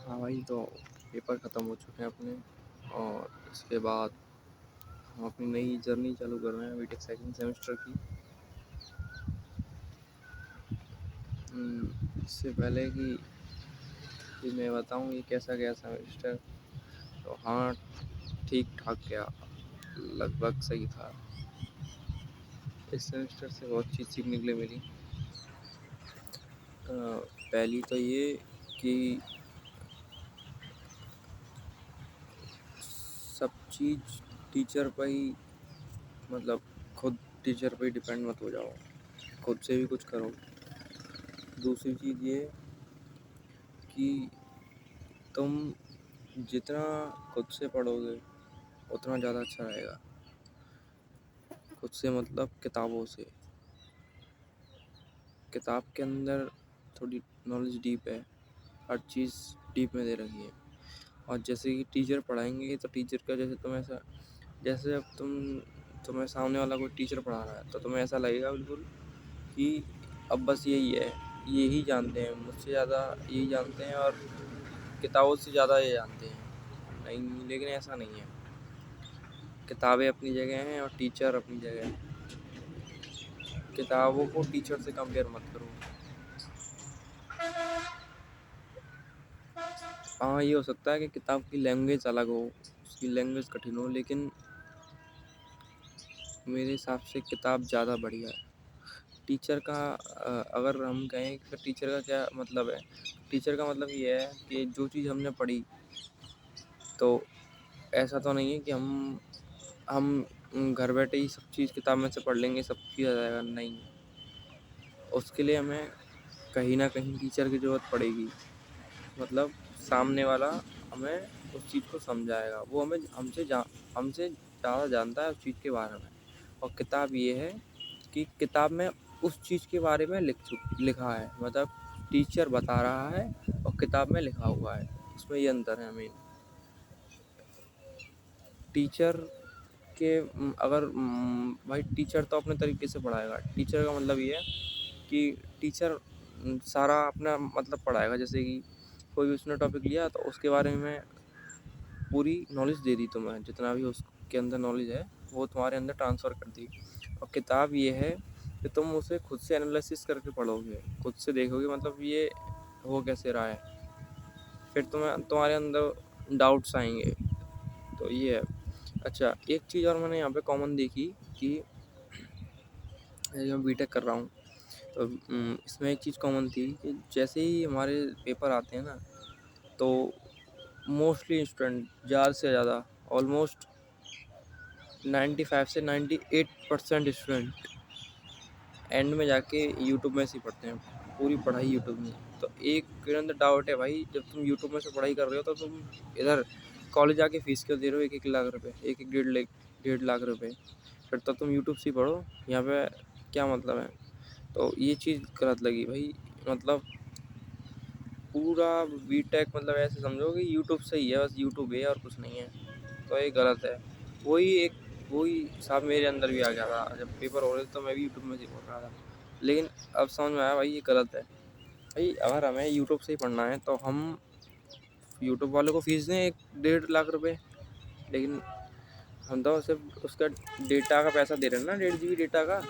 हाँ भाई, तो पेपर ख़त्म हो चुके हैं अपने। और इसके बाद हम अपनी नई जर्नी चालू कर रहे हैं बीटेक सेकंड सेमेस्टर की। इससे पहले कि मैं बताऊं ये कैसा गया सेमेस्टर, तो हाँ, ठीक ठाक गया, लगभग सही था। इस सेमेस्टर से बहुत चीज़ सीखने के लिए मिली। पहली तो ये कि सब चीज़ टीचर पर ही, मतलब खुद टीचर पर ही डिपेंड मत हो जाओ, खुद से भी कुछ करो। दूसरी चीज़ ये कि तुम जितना खुद से पढ़ोगे उतना ज़्यादा अच्छा रहेगा। खुद से मतलब किताबों से। किताब के अंदर थोड़ी नॉलेज डीप है, हर चीज़ डीप में दे रखी है। और जैसे कि टीचर पढ़ाएंगे तो टीचर का जैसे अब तुम्हें सामने वाला कोई टीचर पढ़ा रहा है तो तुम्हें ऐसा लगेगा बिल्कुल कि अब बस यही है, यही जानते हैं, मुझसे ज़्यादा यही जानते हैं और किताबों से ज़्यादा ये जानते हैं। नहीं, लेकिन ऐसा नहीं है। किताबें अपनी जगह हैं और टीचर अपनी जगह है। किताबों को टीचर से कंपेयर मत करो। हाँ, ये हो सकता है कि किताब की लैंग्वेज अलग हो, उसकी लैंग्वेज कठिन हो, लेकिन मेरे हिसाब से किताब ज़्यादा बढ़िया है। टीचर का अगर हम कहें कि फिर टीचर का क्या मतलब है, टीचर का मतलब ये है कि जो चीज़ हमने पढ़ी, तो ऐसा तो नहीं है कि हम घर बैठे ही सब चीज़ किताब में से पढ़ लेंगे, सब चीज़ आ जाएगा, नहीं। उसके लिए हमें कहीं ना कहीं टीचर की ज़रूरत पड़ेगी। मतलब सामने वाला हमें उस चीज़ को समझाएगा, वो हमसे ज़्यादा जानता है उस चीज़ के बारे में। और किताब ये है कि किताब में उस चीज़ के बारे में लिखा है, मतलब टीचर बता रहा है और किताब में लिखा हुआ है, उसमें ये अंतर है मेन। टीचर के अगर भाई टीचर तो अपने तरीके से पढ़ाएगा। टीचर का मतलब ये है कि टीचर सारा अपना मतलब पढ़ाएगा। जैसे कि कोई भी उसने टॉपिक लिया तो उसके बारे में पूरी नॉलेज दे दी तुम्हें, जितना भी उसके अंदर नॉलेज है वो तुम्हारे अंदर ट्रांसफ़र कर दी। और किताब ये है कि तुम उसे खुद से एनालिसिस करके पढ़ोगे, खुद से देखोगे मतलब ये हो कैसे रहा है, फिर तुम्हारे अंदर डाउट्स आएंगे। तो ये है। अच्छा, एक चीज़ और मैंने यहाँ पे कॉमन देखी कि मैं बीटेक कर रहा हूँ, तो इसमें एक चीज़ कॉमन थी कि जैसे ही हमारे पेपर आते हैं ना, तो मोस्टली स्टूडेंट, ज़्यादा से ज़्यादा, ऑलमोस्ट 95 से 98% स्टूडेंट एंड में जाके यूट्यूब में से पढ़ते हैं। पूरी पढ़ाई यूट्यूब में। तो एक मेरे अंदर डाउट है भाई, जब तुम यूट्यूब में से पढ़ाई कर रहे हो तो तुम इधर कॉलेज आके फीस क्यों दे रहे हो 1-1 लाख रुपए, 1-1 डेढ़ लाख रुपए? फिर तो तुम यूट्यूब से ही पढ़ो, यहाँ पे क्या मतलब है? तो ये चीज़ गलत लगी भाई। मतलब पूरा बीटेक मतलब ऐसे समझो कि यूट्यूब से ही है, बस यूट्यूब है और कुछ नहीं है, तो ये गलत है। वही हिसाब मेरे अंदर भी आ गया था, जब पेपर हो रहे थे तो मैं भी यूट्यूब में से ही पढ़ रहा था। लेकिन अब समझ में आया भाई ये गलत है। भाई अगर हमें यूट्यूब से ही पढ़ना है तो हम यूट्यूब वालों को फीस दें 1-1.5 लाख रुपए, लेकिन हम तो सिर्फ उसका डेटा का पैसा दे रहे हैं ना, 1.5 GB डेटा का,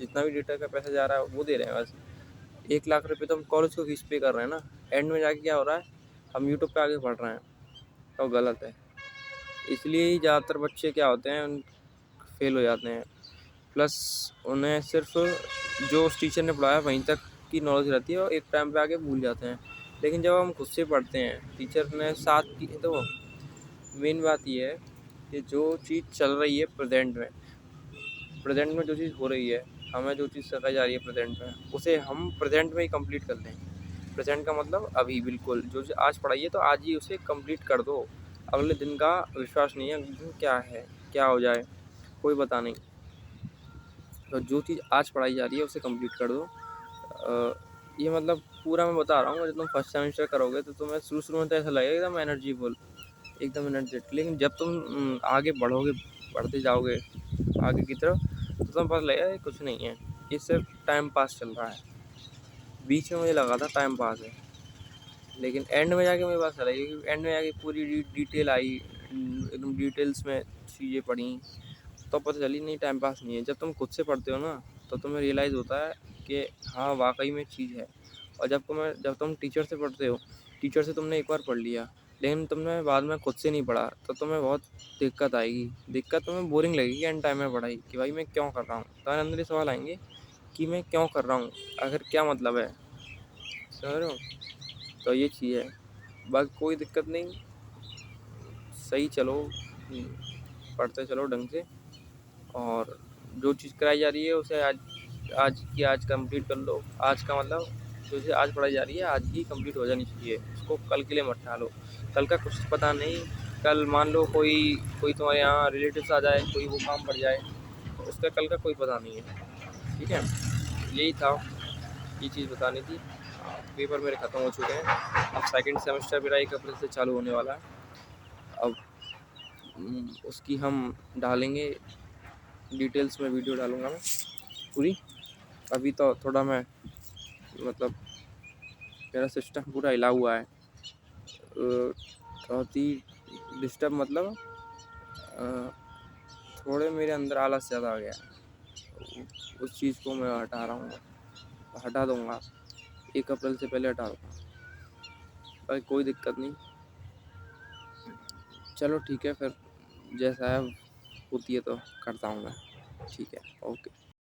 जितना भी डेटा का पैसा जा रहा है वो दे रहे हैं बस। 1 लाख रुपये तो हम कॉलेज को फीस पे कर रहे हैं ना। एंड में जाके क्या हो रहा है, हम यूट्यूब पे आगे पढ़ रहे हैं, तो गलत है। इसलिए ही ज़्यादातर बच्चे क्या होते हैं, फेल हो जाते हैं। प्लस उन्हें सिर्फ जो उस टीचर ने पढ़ाया वहीं तक की नॉलेज रहती है और एक टाइम पे आके भूल जाते हैं। लेकिन जब हम खुद से पढ़ते हैं, टीचर ने साथ की, तो मेन बात ये है कि जो चीज़ चल रही है प्रेजेंट में जो चीज़ हो रही है, हमें जो चीज़ सिखाई जा रही है प्रेजेंट में, उसे हम प्रेजेंट में ही कंप्लीट कर लें। प्रेजेंट का मतलब अभी, बिल्कुल जो चीज़ आज पढ़ाई है तो आज ही उसे कंप्लीट कर दो। अगले दिन का विश्वास नहीं है, अगले दिन क्या है, क्या हो जाए, कोई पता नहीं। तो जो चीज़ आज पढ़ाई जा रही है उसे कंप्लीट कर दो। ये मतलब पूरा मैं बता रहा हूँ, जब तुम फर्स्ट सेमेस्टर करोगे तो तुम्हें शुरू में तो ऐसा लगेगा एकदम एनर्जीफुल, एकदम एनर्जेटिक, लेकिन जब तुम आगे बढ़ोगे, बढ़ते जाओगे आगे की तरफ, तो तुम्हें पता लगेगा ये कुछ नहीं है, ये सिर्फ टाइम पास चल रहा है। बीच में मुझे लगा था टाइम पास है, लेकिन एंड में जाके मेरे पास चला गया, क्योंकि एंड में जाके पूरी डिटेल आई, एकदम डिटेल्स में चीज़ें पढ़ी, तो पता चली नहीं टाइम पास नहीं है। जब तुम खुद से पढ़ते हो ना तो तुम्हें रियलाइज़ होता है कि हाँ वाकई में चीज़ है। और जब तुम टीचर से पढ़ते हो, टीचर से तुमने एक बार पढ़ लिया, लेकिन तुमने बाद में खुद से नहीं पढ़ा, तो तुम्हें बहुत दिक्कत आएगी। दिक्कत तुम्हें बोरिंग लगेगी एंड टाइम में पढ़ाई, कि भाई मैं क्यों कर रहा हूँ। तुम्हारे अंदर ये सवाल आएंगे कि मैं क्यों कर रहा हूँ, आखिर क्या मतलब है, समझ रहे हो। तो ये चीज़ है, बाकी कोई दिक्कत नहीं, सही चलो, पढ़ते चलो ढंग से। और जो चीज़ कराई जा रही है उसे आज कंप्लीट कर लो। आज का मतलब जो चीज़ आज पढ़ाई जा रही है आज ही कंप्लीट हो जानी चाहिए, उसको कल के लिए मत टालो। कल का कुछ पता नहीं, कल मान लो कोई कोई तुम्हारे यहाँ रिलेटिव्स आ जाए, कोई वो काम पड़ जाए, तो उसका कल का कोई पता नहीं है। ठीक है, यही था, ये चीज़ बतानी थी। पेपर मेरे ख़त्म हो चुके हैं, अब सेकंड सेमेस्टर मेरा 1 अप्रैल से चालू होने वाला है। अब उसकी हम डालेंगे डिटेल्स में, वीडियो डालूँगा मैं पूरी। अभी तो थोड़ा मैं मतलब मेरा सिस्टम पूरा हिला हुआ है, बहुत ही डिस्टर्ब, मतलब थोड़े मेरे अंदर आलस ज़्यादा आ गया है। उस चीज़ को मैं हटा रहा हूँ, हटा दूँगा, 1 अप्रैल से पहले हटा दूँगा। भाई कोई दिक्कत नहीं, चलो ठीक है फिर, जैसा है होती है तो करता हूँ मैं। ठीक है, ओके।